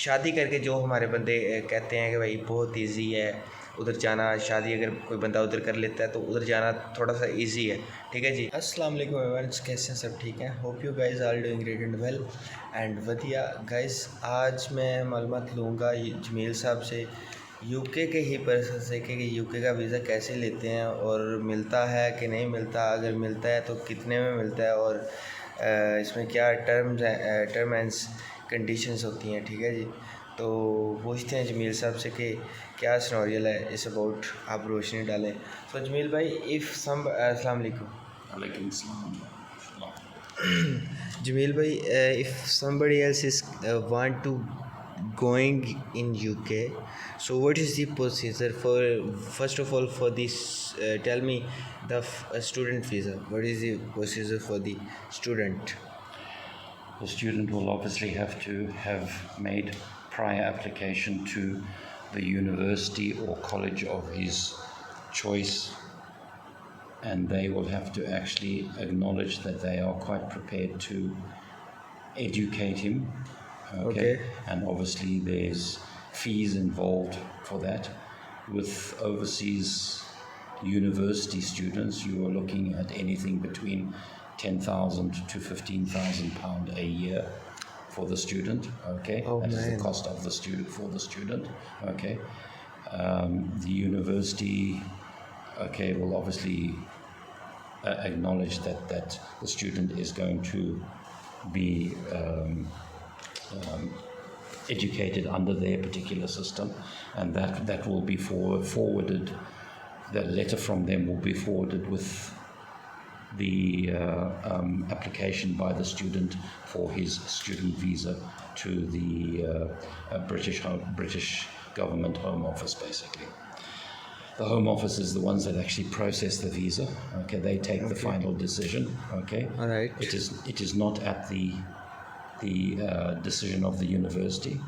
शादी करके जो हमारे बंदे कहते हैं कि भाई बहुत इजी है उधर जाना, शादी अगर कोई बंदा उधर कर लेता है तो उधर जाना थोड़ा सा इजी है। ठीक है जी। अस्सलाम वालेकुम एवरीवन, कैसे हैं सब? ठीक हैं? Hope you guys are doing great and well and वधिया। गाइस आज मैं मालूमात लूँगा जमील साहब से यूके के ही पर्सन से कि यूके का वीज़ा कैसे लेते हैं और मिलता है कि नहीं मिलता, अगर मिलता है तो कितने में मिलता है और इसमें क्या टर्म एंड कंडीशंस होती हैं। ठीक है जी। तो पूछते हैं जमील साहब से कि क्या सिनेरियो है इस अबाउट, आप रोशनी डालें। तो जमील भाई, इफ़ सम अस्सलाम वालेकुम। जमील भाई, if somebody else is want to going in UK, so what is the procedure for, first of all, for this tell me the student visa, what is the procedure for the student? The student will obviously have to have made prior application to the university or college of his choice, and they will have to actually acknowledge that they are quite prepared to educate him. Okay. And obviously there's fees involved for that. With overseas university students, you are looking at anything between 10,000 to 15,000 pound a year for the student. Okay. That is the cost of the student for the student. Okay. The university, okay, will obviously acknowledge that the student is going to be educated under their particular system, and that will be forwarded. The letter from them will be forwarded with the application by the student for his student visa to the British government Home Office, basically. The Home Office is the ones that actually process the visa. Okay, they take the final decision. Okay, all right. It is not at the decision of the university.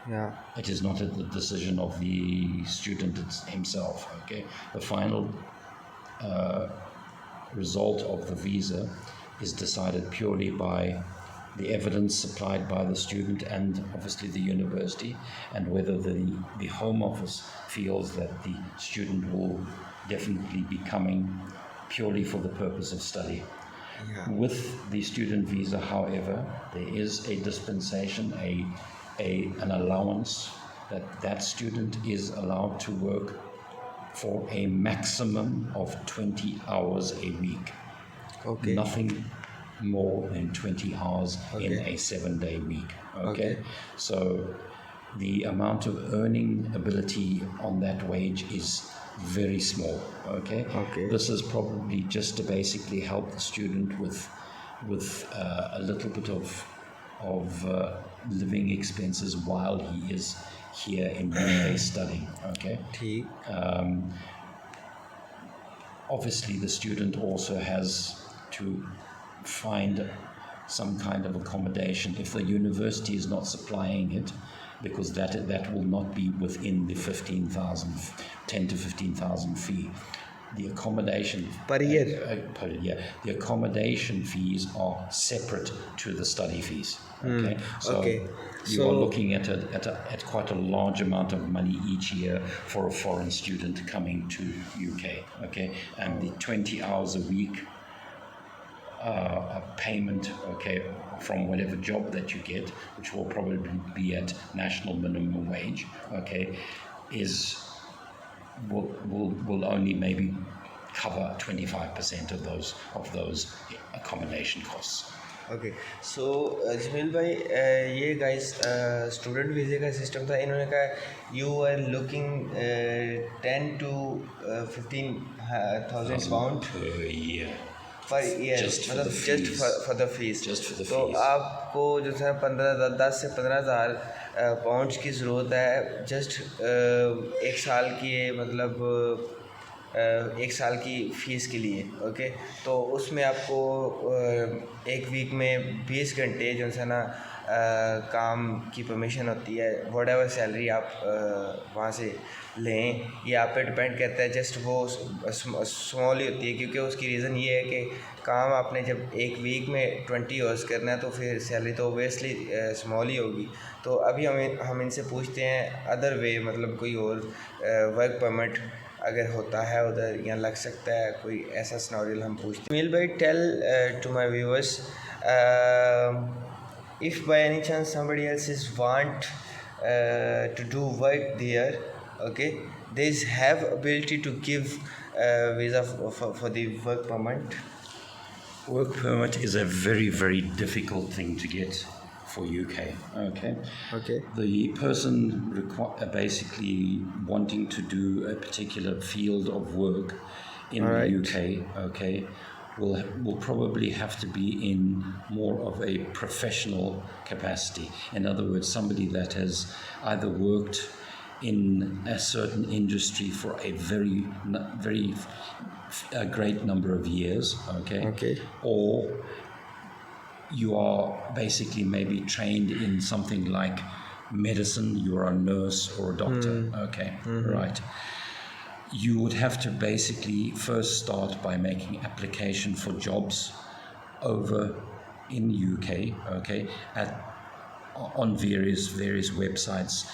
Yeah. It is not at the decision of the student himself. Okay, the final result of the visa is decided purely by the evidence supplied by the student and obviously the university, and whether the Home Office feels that the student will definitely be coming purely for the purpose of study. Yeah. With the student visa, however, there is a dispensation, an allowance that student is allowed to work for a maximum of 20 hours a week. Okay. Nothing more than 20 hours in a 7-day week. Okay? So the amount of earning ability on that wage is very small. Okay? This is probably just to basically help the student with a little bit of living expenses while he is here in UK studying. Okay? Obviously the student also has to find some kind of accommodation if the university is not supplying it, because that will not be within the 10 to 15,000 fee. The accommodation per year, the accommodation fees are separate to the study fees. Okay, so you are looking at quite a large amount of money each year for a foreign student coming to UK. Okay, and the 20 hours a week payment, okay, from whatever job that you get, which will probably be at national minimum wage, okay, will only maybe cover 25% of those accommodation costs. Okay so Jameel भाई, ये guys student वीज़े का system था। इन्होंने कहा you are looking 10 to 15,000 pound per year, मतलब just for the fees. तो आपको जो है 10 से 15,000 पाउंड्स की ज़रूरत है जस्ट एक साल की, मतलब एक साल की फ़ीस के लिए। ओके, तो उसमें आपको एक वीक में 20 घंटे जो है ना काम की परमिशन होती है, व्हाटएवर सैलरी आप वहाँ से लें, ये आप पे डिपेंड करता है। जस्ट वो स्मॉल ही होती है, क्योंकि उसकी रीज़न ये है कि काम आपने जब एक वीक में 20 आवर्स करना है तो फिर सैलरी तो ओबियसली स्मॉल ही होगी। तो अभी हम इनसे पूछते हैं अदर वे, मतलब कोई और वर्क परमिट अगर होता है उधर या लग सकता है, कोई ऐसा सिनेरियो हम पूछते हैं। मील भाई, tell to my viewers, if by any chance somebody else is want to do work there, okay, they have ability to give visa for the work permit. Work permit is a very, very difficult thing to get for UK. Okay. Okay. The person basically wanting to do a particular field of work in All the right. UK. Okay. Will probably have to be in more of a professional capacity. In other words, somebody that has either worked in a certain industry for a very great number of years, okay? Okay. Or you are basically maybe trained in something like medicine, you're a nurse or a doctor, okay, right. You would have to basically first start by making application for jobs over in UK, okay, on various websites.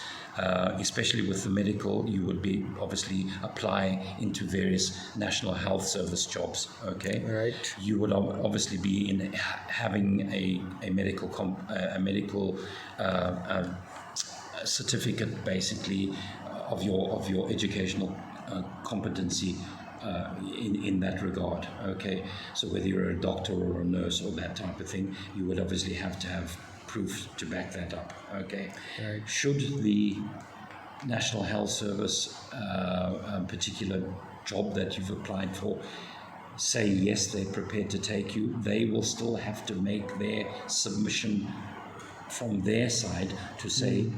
Especially with the medical, you would be obviously apply into various National Health Service jobs. Okay, Right. You would obviously be in having a medical certificate, basically, of your educational competency in that regard. Okay, so whether you're a doctor or a nurse or that type of thing, you would obviously have to have proof to back that up. Okay, Right. Should the National Health Service particular job that you've applied for say yes, they're prepared to take you, they will still have to make their submission from their side to say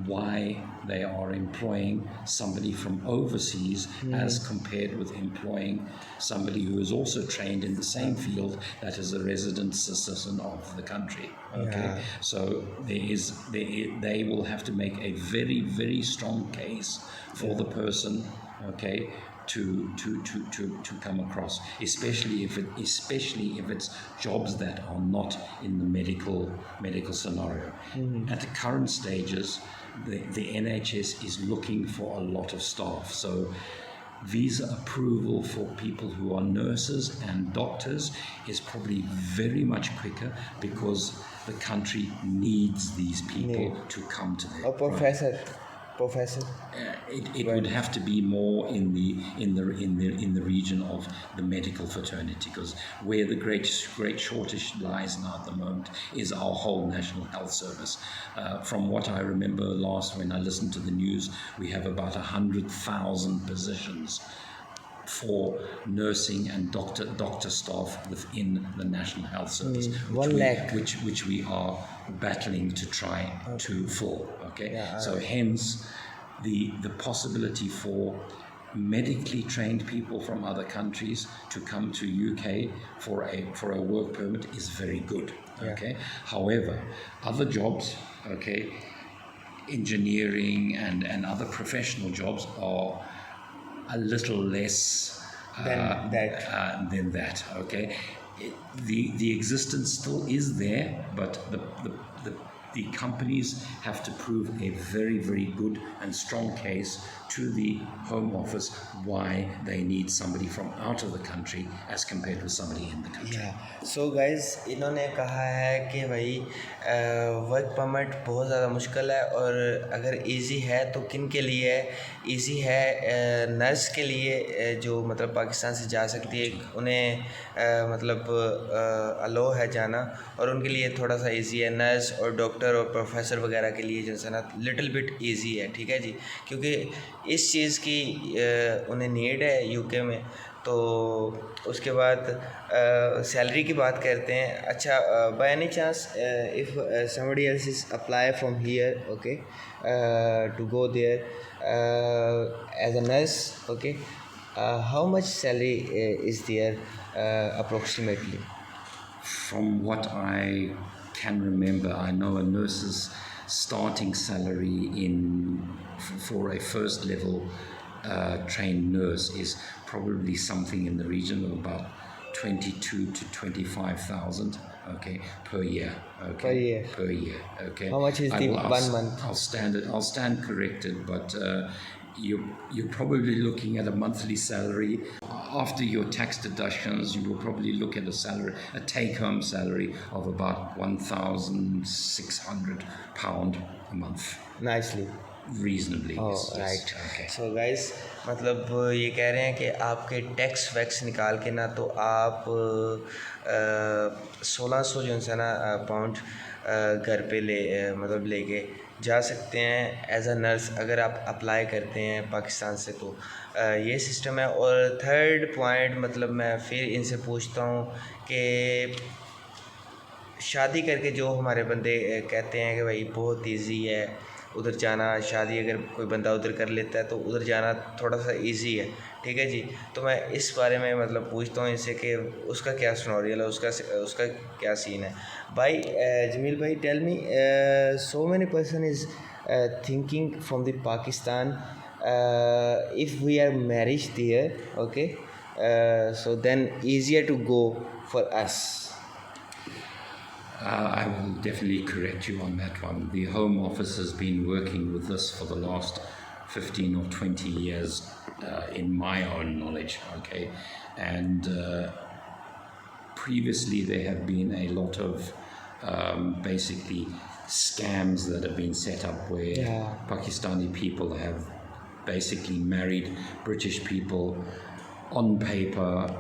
why they are employing somebody from overseas as compared with employing somebody who is also trained in the same field that is a resident citizen of the country. Okay, Yeah. so they will have to make a very, very strong case for the person, okay, to come across, especially if it's jobs that are not in the medical scenario. At the current stages, the NHS is looking for a lot of staff, so visa approval for people who are nurses and doctors is probably very much quicker because the country needs these people to come to their Or professor. it would have to be more in the region of the medical fraternity, because where the great shortage lies now at the moment is our whole National Health Service. From what I remember last, when I listened to the news, we have about 100,000 positions for nursing and doctor staff within the National Health Service, 1 lakh. which we are battling to try to fill. Okay, so hence the possibility for medically trained people from other countries to come to UK for a work permit is very good. Okay, however, other jobs, okay, engineering and other professional jobs are a little less than that. Okay, the existence still is there, but the companies have to prove a very, very good and strong case to the Home Office why they need somebody from out of the country as compared with somebody in the country. So guys, इन्होंने कहा है कि भाई work permit बहुत ज़्यादा मुश्किल है, और अगर इजी है तो किन के लिए है? इजी है नर्स के लिए, जो मतलब पाकिस्तान से जा सकती है, उन्हें मतलब अलो है जाना, और उनके लिए थोड़ा सा इजी है। नर्स और डॉक्टर और प्रोफेसर वगैरह के लिए जो है ना लिटिल बिट इजी है, ठीक है जी, क्योंकि इस चीज़ की उन्हें नीड है यूके में। तो उसके बाद सैलरी की बात करते हैं। अच्छा, by any chance if somebody else is apply from here, okay, to go there as a nurse, okay, how much salary is there approximately? From what I can remember, I know a nurse's starting salary for a first level trained nurse is probably something in the region of about 22 to 25,000, okay, per year. Okay, per year. Okay. How much is the 1 month? I'll stand corrected, but you're probably looking at a monthly salary after your tax deductions. You will probably look at a take-home salary of about £1,600 a month. Nicely. Reasonably. Oh, right. Okay. So guys, मतलब ये कह रहे हैं कि आपके tax wax निकाल के ना तो आप 1600 जो है ना पाउंड घर पे मतलब लेके जा सकते हैं एज अ नर्स अगर आप अप्लाई करते हैं पाकिस्तान से। तो ये सिस्टम है। और थर्ड पॉइंट मतलब मैं फिर इनसे पूछता हूँ कि शादी करके जो हमारे बंदे कहते हैं कि भाई बहुत इजी है उधर जाना, शादी अगर कोई बंदा उधर कर लेता है तो उधर जाना थोड़ा सा इजी है, ठीक है जी। तो मैं इस बारे में मतलब पूछता हूँ इनसे कि उसका क्या स्नोरियल है, उसका क्या सीन है। भाई जमील भाई, tell me, so many person is thinking from the Pakistan if we are marriage there, okay, so then easier to go for us. I will definitely correct you on that one. The Home Office has been working with this for the last 15 or 20 years, in my own knowledge, okay? And previously there have been a lot of basically scams that have been set up where Pakistani people have basically married British people on paper,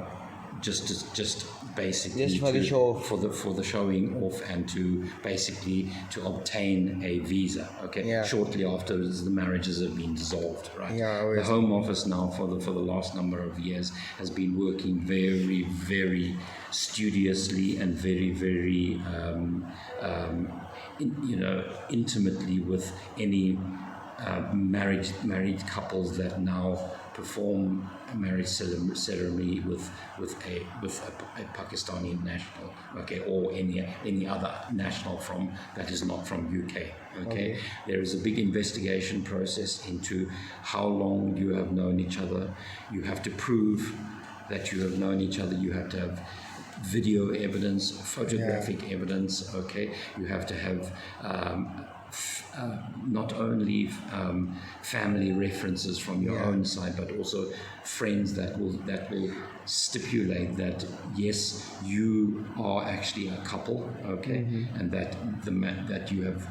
just basically for the show off. for the showing off and to basically to obtain a visa, okay? Shortly after the marriages have been dissolved, right? The Home Office now for the last number of years has been working very, very studiously and very, very intimately with any married couples that now perform a marriage ceremony with a Pakistani national, okay, or any other national that is not from UK, okay? There is a big investigation process into how long you have known each other. You have to prove that you have known each other. You have to have video evidence, photographic evidence, okay? You have to have not only family references from your own side, but also friends that will stipulate that yes, you are actually a couple, okay, and that you have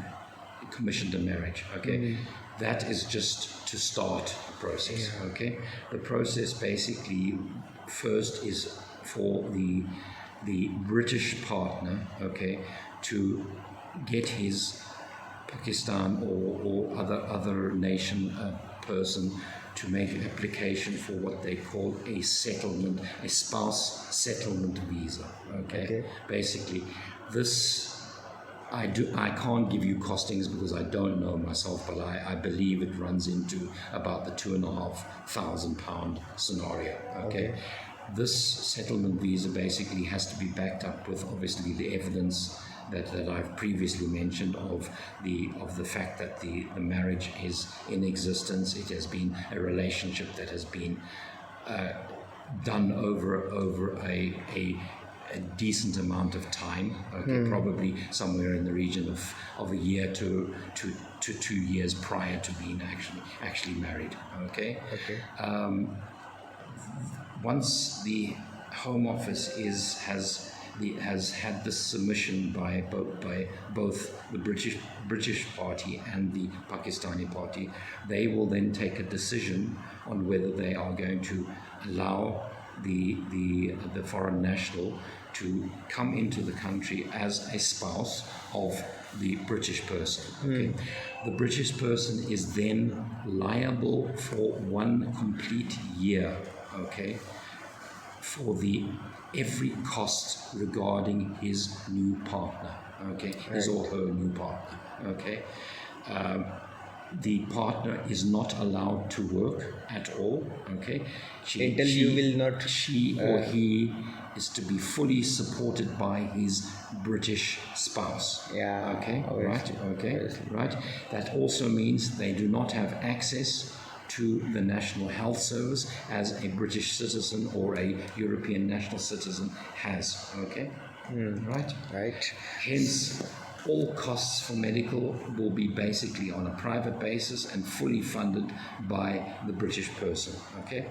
commissioned a marriage, okay. That is just to start the process, okay. The process basically first is for the British partner, okay, to get his Pakistan or other nation person to make an application for what they call a settlement, a spouse settlement visa, okay? Basically, this I can't give you costings because I don't know myself, but I believe it runs into about the £2,500 scenario, okay? This settlement visa basically has to be backed up with obviously the evidence that I've previously mentioned of the fact that the marriage is in existence. It has been a relationship that has been done over a decent amount of time, okay, probably somewhere in the region of a year to 2 years prior to being actually married, okay? Once the Home Office has had this submission by both the British party and the Pakistani party, they will then take a decision on whether they are going to allow the foreign national to come into the country as a spouse of the British person. Okay? The British person is then liable for 1 complete year, okay, for every cost regarding his new partner, okay, his or her new partner, okay. the partner is not allowed to work at all. Okay, Until you will not. She or he is to be fully supported by his British spouse. Yeah. Okay. Obviously. Right. Okay. Obviously. Right. That also means they do not have access to the National Health Service as a British citizen or a European national citizen has. Okay. Right. Right. Hence, all costs for medical will be basically on a private basis and fully funded by the British person. Okay.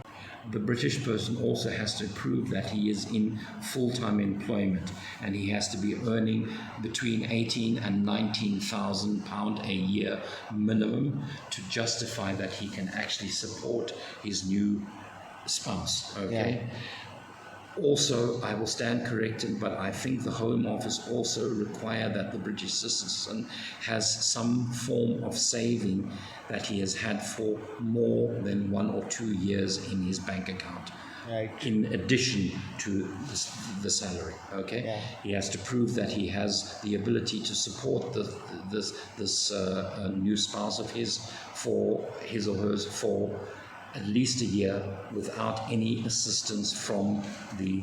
The British person also has to prove that he is in full-time employment, and he has to be earning between 18 and 19,000 pound a year minimum to justify that he can actually support his new spouse. Okay. Yeah. Also, I will stand corrected, but I think the Home Office also require that the British citizen has some form of saving that he has had for more than 1 or 2 years in his bank account. Right. In addition to the salary, okay? Yeah. He has to prove that he has the ability to support this new spouse of his for his or hers for at least a year without any assistance from the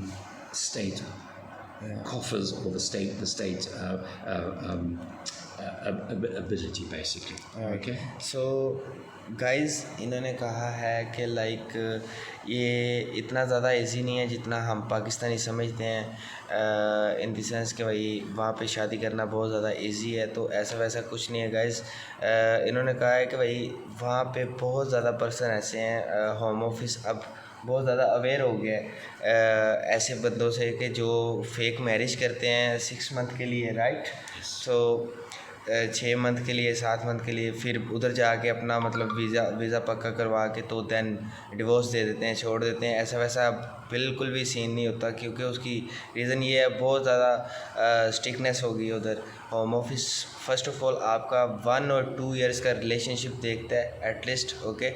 state coffers or the state ability basically. Okay. So guys, इन्होंने कहा है कि like ये इतना ज़्यादा easy नहीं है जितना हम पाकिस्तानी समझते हैं, इन द सेंस कि भाई वहाँ पे शादी करना बहुत ज़्यादा इजी है, तो ऐसा वैसा कुछ नहीं है गाइस। इन्होंने कहा है कि भाई वहाँ पे बहुत ज़्यादा पर्सन ऐसे हैं, होम ऑफिस अब बहुत ज़्यादा अवेयर हो गया है ऐसे बंदों से कि जो फेक मैरिज करते हैं 6 मंथ के लिए, राइट। सो 6 मंथ के लिए, 7 मंथ के लिए, फिर उधर जाके अपना मतलब वीज़ा पक्का करवा के तो देन डिवोर्स दे देते हैं, छोड़ देते हैं। ऐसा वैसा बिल्कुल भी सीन नहीं होता, क्योंकि उसकी रीज़न ये है बहुत ज़्यादा स्ट्रिक्टनेस हो गई उधर। Home office first of all आपका 1 और 2 इयर्स का रिलेशनशिप देखता है एटलीस्ट, ओके।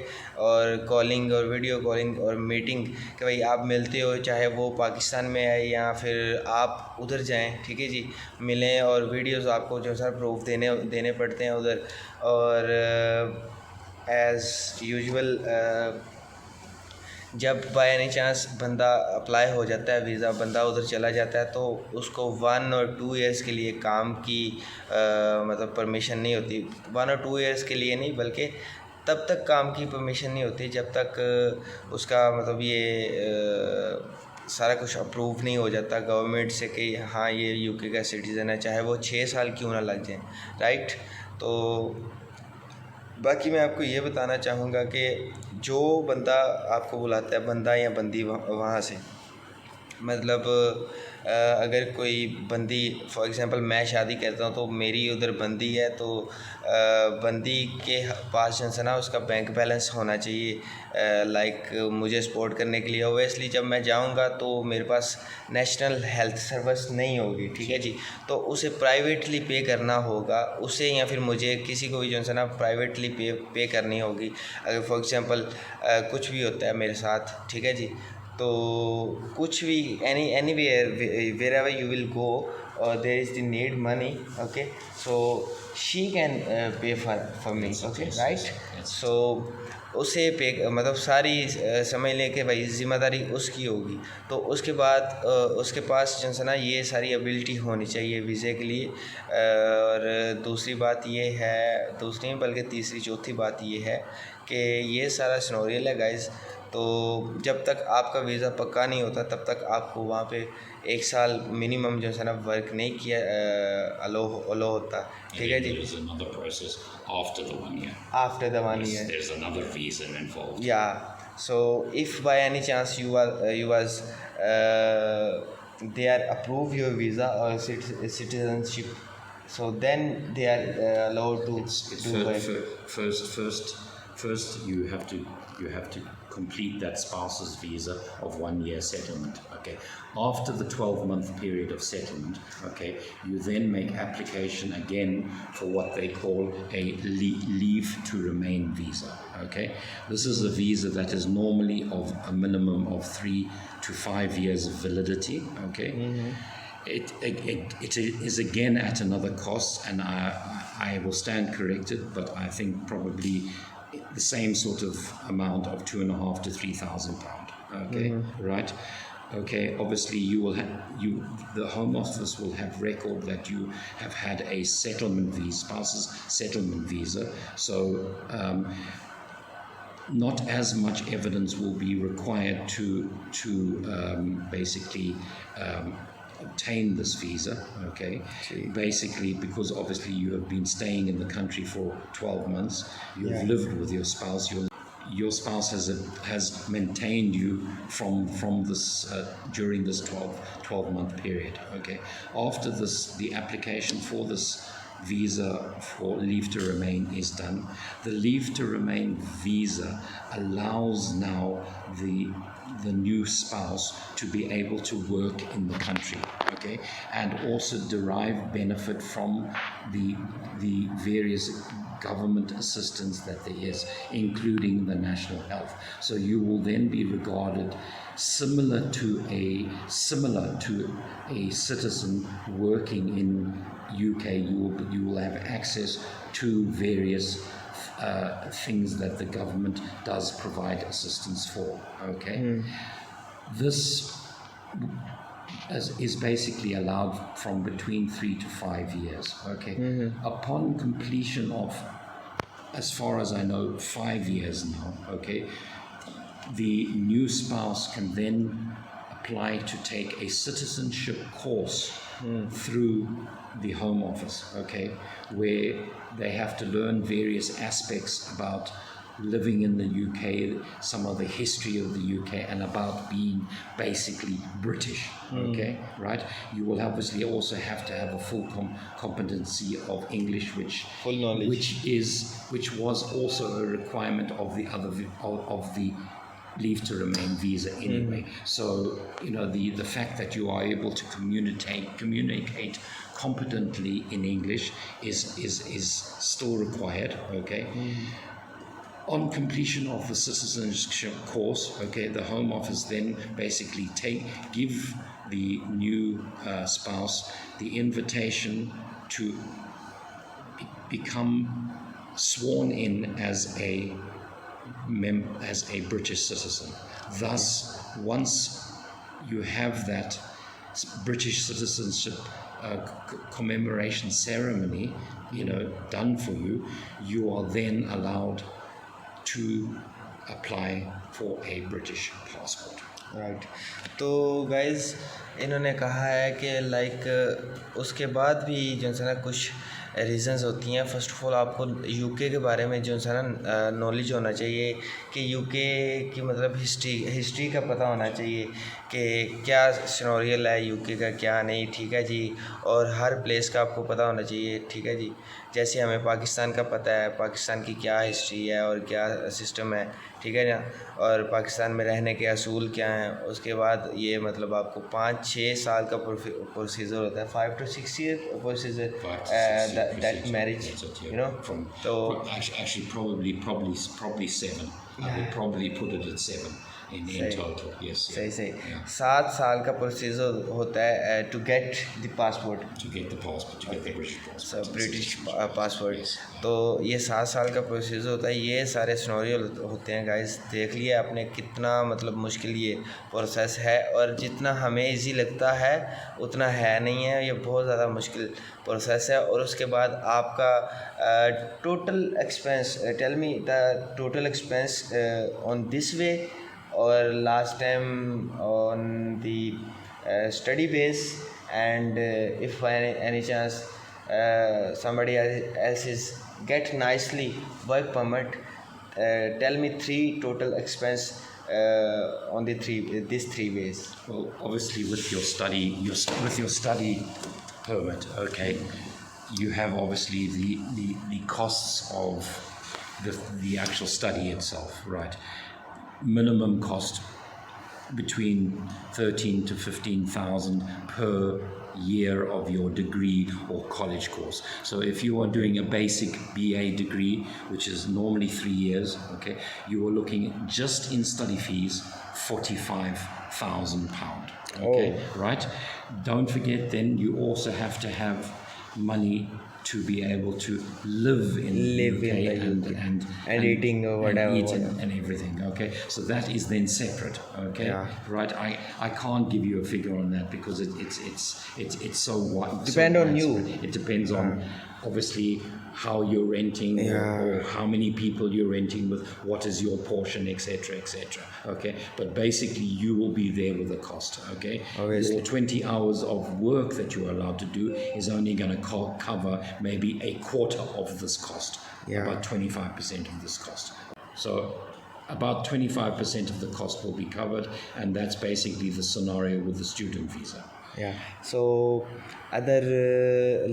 और कॉलिंग और वीडियो कॉलिंग और मीटिंग कि भाई आप मिलते हो, चाहे वो पाकिस्तान में आए या फिर आप उधर जाएं, ठीक है जी, मिलें, और वीडियोस आपको जो सर प्रूफ देने पड़ते हैं उधर। और एज़ यूजुअल जब बाय एनी चांस बंदा अप्लाई हो जाता है वीज़ा, बंदा उधर चला जाता है, तो उसको 1 और 2 इयर्स के लिए काम की मतलब परमिशन नहीं होती। 1 और 2 इयर्स के लिए नहीं, बल्कि तब तक काम की परमिशन नहीं होती जब तक उसका मतलब ये सारा कुछ अप्रूव नहीं हो जाता गवर्नमेंट से कि हाँ ये यूके का सिटीज़न है, चाहे वो 6 साल क्यों ना लग जाए, राइट। तो बाकी मैं आपको ये बताना चाहूँगा कि जो बंदा आपको बुलाता है, बंदा या बंदी वहाँ से, मतलब अगर कोई बंदी, फॉर एग्ज़ाम्पल मैं शादी करता हूँ तो मेरी उधर बंदी है, तो बंदी के पास जो है ना उसका बैंक बैलेंस होना चाहिए, लाइक मुझे सपोर्ट करने के लिए। ओबियसली जब मैं जाऊँगा तो मेरे पास नेशनल हेल्थ सर्विस नहीं होगी, ठीक है जी, तो उसे प्राइवेटली पे करना होगा उसे, या फिर मुझे किसी को भी जो है ना प्राइवेटली पे करनी होगी। अगर फॉर एग्ज़ाम्पल कुछ भी होता है मेरे साथ, ठीक है जी, तो कुछ भी anywhere wherever you will go, there is the need money, okay, so she can pay for me, okay, right। so उसे पे मतलब सारी समझ लें कि भाई ज़िम्मेदारी उसकी होगी, तो उसके बाद उसके पास जो है ना ये सारी एबिलिटी होनी चाहिए वीज़े के लिए। और दूसरी बात ये है, दूसरी बल्कि तीसरी चौथी बात ये है कि ये सारा सिनेरियो है गाइस, तो जब तक आपका वीज़ा पक्का नहीं होता तब तक आपको वहाँ पे 1 साल मिनिमम जो है ना वर्क नहीं किया अलो होता, ठीक है जी। There is another process after the 1 year. After the 1 year, There's another visa involved. yeah. So if by any chance you was they are approve your visa or citizenship, so then they are allowed to do it. First you have to complete that spouse's visa of 1 year settlement. Okay. After the 12-month period of settlement, okay, you then make application again for what they call a leave to remain visa. Okay. This is a visa that is normally of a minimum of 3 to 5 years of validity. Okay. It is again at another cost, and I will stand corrected, but I think probably the same sort of amount of £2,500 to £3,000. Okay, right. Okay, obviously the Home Office will have record that you have had a settlement visa, spouse's settlement visa. So not as much evidence will be required to basically obtain this visa. Okay, basically because obviously you have been staying in the country for 12 months, you've lived with your spouse, your spouse has maintained you from this during this 12-month period. Okay, after this, the application for this visa for leave to remain is done. The leave to remain visa allows now the new spouse to be able to work in the country, okay, and also derive benefit from the various government assistance that there is, including the national health. So you will then be regarded similar to a citizen working in UK. You will have access to various things that the government does provide assistance for. Okay, this is basically allowed from between 3 to 5 years. Okay, upon completion of, as far as I know, 5 years now. Okay, the new spouse can then apply to take a citizenship course through the Home Office, okay, where they have to learn various aspects about living in the UK, some of the history of the UK, and about being basically British, okay, right? You will obviously also have to have a full competency of English, full knowledge, which was also a requirement of the leave to remain visa anyway. So the fact that you are able to communicate competently in English is still required. Okay. On completion of the citizenship course, okay, the Home Office then basically give the new spouse the invitation to become sworn in as a British citizen. Thus, once you have that British citizenship commemoration ceremony, done for you, you are then allowed to apply for a British passport. Right. तो guys इन्होंने कहा है कि like उसके बाद भी जो है ना कुछ रीज़न्स होती हैं. फ़र्स्ट ऑफ ऑल आपको यूके के बारे में जो है ना नॉलेज होना चाहिए कि यूके की मतलब हिस्ट्री का पता होना चाहिए कि क्या सिनोरियल है यूके का, क्या नहीं. ठीक है जी. और हर प्लेस का आपको पता होना चाहिए. ठीक है जी. जैसे हमें पाकिस्तान का पता है, पाकिस्तान की क्या हिस्ट्री है और क्या सिस्टम है. ठीक है ना. और पाकिस्तान में रहने के असूल क्या हैं. उसके बाद ये मतलब आपको 5-6 साल का प्रोसीजर होता है, 5 to 6 year procedure that marriage, So actually probably 7. I would probably put it at 7 in total. Yes. सही. 7 साल का प्रोसीजर होता है to get the passport. To get the passport, to get the British passport. So British passport. तो ये 7 साल का procedure होता है. ये सारे सिनेरियो होते हैं गाइस. देख लिया आपने कितना मतलब मुश्किल ये प्रोसेस है, और जितना हमें इजी लगता है उतना है नहीं है. ये बहुत ज़्यादा मुश्किल प्रोसेस है. और उसके बाद आपका total expense, tell me the total expense on this way or last time on the study base, and if by any chance somebody else is get nicely work permit, tell me 3 total expense on these 3 ways. Well, obviously with your study permit, okay, you have obviously the costs of the actual study itself, right? Minimum cost between 13 to 15,000 per year of your degree or college course. So if you are doing a basic BA degree, which is normally 3 years, okay, you are looking just in study fees £45,000. Okay, right? Don't forget, then you also have to have money to be able to live in the UK and eating or whatever, and eat and everything. Okay, so that is then separate. Okay, right? I can't give you a figure on that because it's so wide. Depend on you. It depends on obviously how you're renting or how many people you're renting with, what is your portion, etc., etc. Okay, but basically you will be there with the cost. Okay, obviously. Your 20 hours of work that you're allowed to do is only going to cover maybe a quarter of this cost, about 25% of this cost. So about 25% of the cost will be covered, and that's basically the scenario with the student visa. Yeah. So other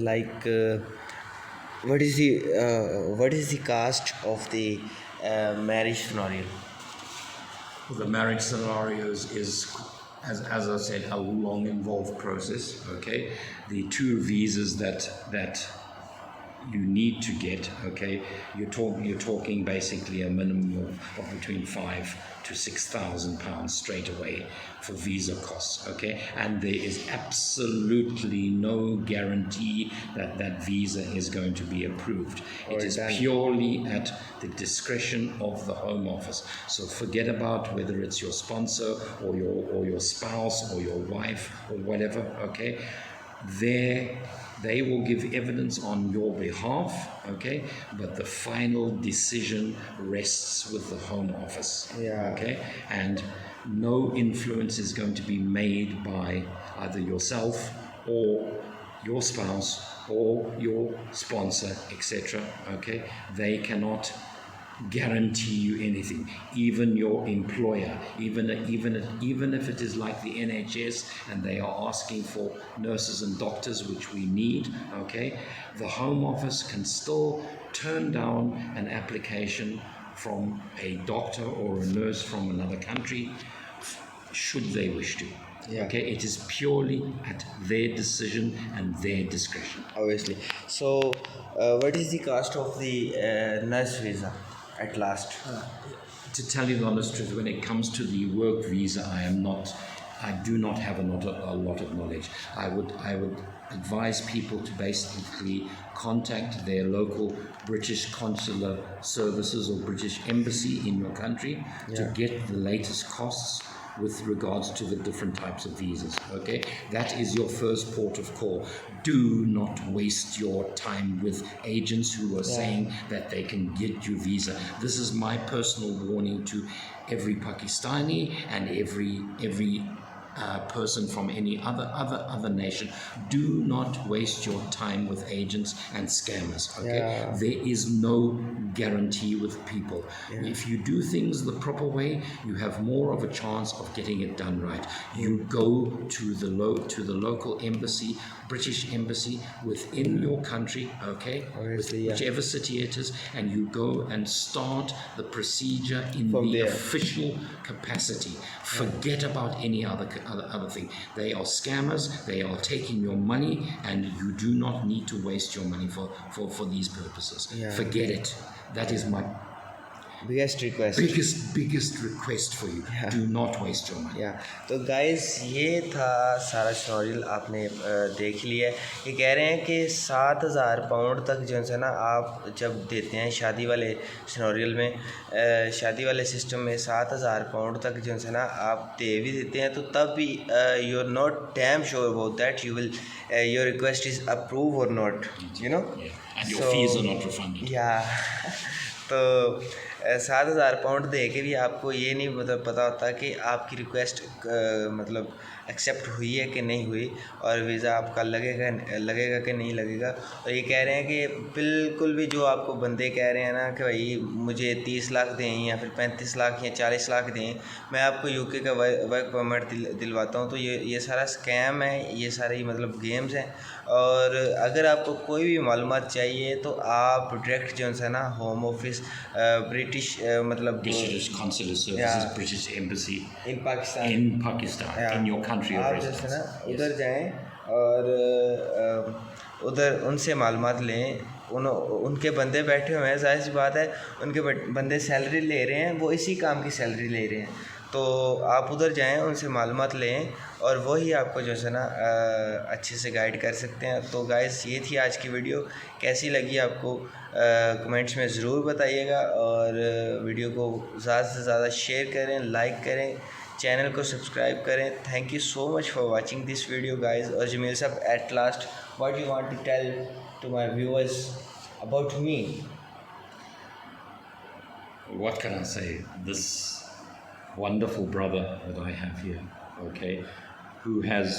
what is the cost of the marriage scenario? The marriage scenarios is, as I said, a long involved process. Okay, the two visas that you need to get, okay, you're talking basically a minimum of between £5,000 to £6,000 straight away for visa costs, okay, and there is absolutely no guarantee that that visa is going to be approved. It is purely at the discretion of the Home Office. So forget about whether it's your sponsor or your spouse or your wife or whatever, okay. They will give evidence on your behalf, okay, but the final decision rests with the Home Office, okay, and no influence is going to be made by either yourself or your spouse or your sponsor, etc., okay. They cannot guarantee you anything, even your employer, even if it is like the NHS and they are asking for nurses and doctors, which we need, okay, the Home Office can still turn down an application from a doctor or a nurse from another country should they wish to. Okay, it is purely at their decision and their discretion. Obviously. So what is the cost of the nurse visa at last? To tell you the honest truth, when it comes to the work visa, I do not have a lot of knowledge. I would advise people to basically contact their local British consular services or British embassy in your country to get the latest costs with regards to the different types of visas, okay? That is your first port of call. Do not waste your time with agents who are saying that they can get you visa. This is my personal warning to every Pakistani and every person from any other nation. Do not waste your time with agents and scammers, okay? There is no guarantee with people. If you do things the proper way, you have more of a chance of getting it done right. You go to the local embassy, British embassy within your country, okay, whichever city it is, and you go and start the procedure in the official capacity. Forget about any other thing. They are scammers, they are taking your money, and you do not need to waste your money for these purposes. Forget it. That is my biggest request. Biggest request for you. Do not waste your money. तो guys ये था सारा स्टोरियल आपने देख लिया है। ये कह रहे हैं कि 7,000 पाउंड तक जो है ना आप जब देते हैं शादी वाले स्टोरियल में, शादी वाले सिस्टम में 7,000 पाउंड तक जो है ना आप दे भी देते हैं, तो तब भी you are not damn sure about that you will your request is approve और not, you know, and your fees are not refunded. तो 7,000 पाउंड दे के भी आपको ये नहीं पता होता कि आपकी रिक्वेस्ट मतलब एक्सेप्ट हुई है कि नहीं हुई, और वीज़ा आपका लगेगा कि नहीं लगेगा। और ये कह रहे हैं कि बिल्कुल भी जो आपको बंदे कह रहे हैं ना कि भाई मुझे 30 लाख दें या फिर 35 लाख या 40 लाख दें, मैं आपको यूके का वर्क परमिट दिलवाता हूँ, तो ये सारा स्कैम है, ये सारे मतलब गेम्स हैं। और अगर आपको कोई भी मालूमात चाहिए तो आप डायरेक्ट जो है ना होम ऑफिस ब्रिटिश मतलब British Consular Services, British Embassy in Pakistan in your country of आप residence. जैसे ना उधर जाएं और उधर उनसे मालूमात लें। उनके बंदे बैठे हुए हैं, जाहिर सी बात है उनके बंदे सैलरी ले रहे हैं, वो इसी काम की सैलरी ले रहे हैं। तो आप उधर जाएं, उनसे मालूमात लें और वही आपको जो है ना अच्छे से गाइड कर सकते हैं। तो गाइस ये थी आज की वीडियो, कैसी लगी आपको कमेंट्स में ज़रूर बताइएगा और वीडियो को ज़्यादा से ज़्यादा शेयर करें, लाइक करें, चैनल को सब्सक्राइब करें। Thank you so much for watching this video guys. और जमील साहब at last what you want to tell to my viewers about me? What can I say? This wonderful brother that I have here, okay, who has,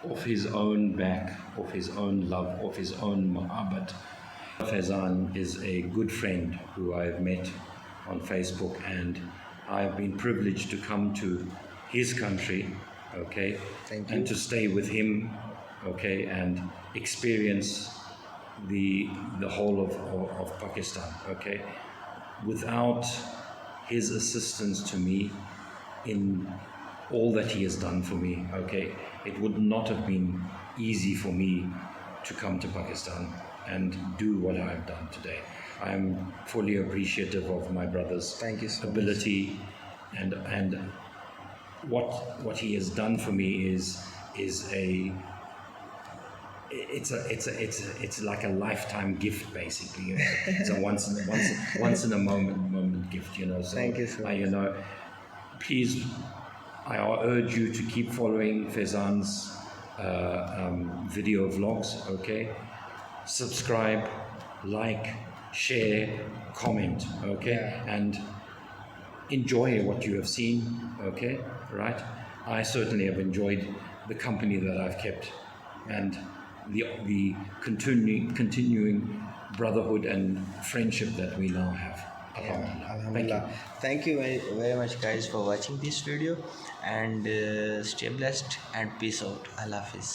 of his own back, of his own love, of his own muhabbat. FAIZAN is a good friend who I've met on Facebook, and I've been privileged to come to his country, okay, Thank you. and to stay with him, okay, and experience the whole of Pakistan, okay. Without his assistance to me in all that he has done for me, okay, it would not have been easy for me to come to Pakistan and do what I have done today. I am fully appreciative of my brother's Thank you so ability and what he has done for me is it's like a lifetime gift, basically. You know? It's a once in a moment gift, you know. So Thank you so much. you know, please, I urge you to keep following FAIZAN's video vlogs, okay. Subscribe, like, share, comment, okay, and enjoy what you have seen, okay, right. I certainly have enjoyed the company that I've kept and the continuing brotherhood and friendship that we now have. Alhamdulillah. Thank you very, very much guys for watching this video and stay blessed and peace out. Allah Hafiz.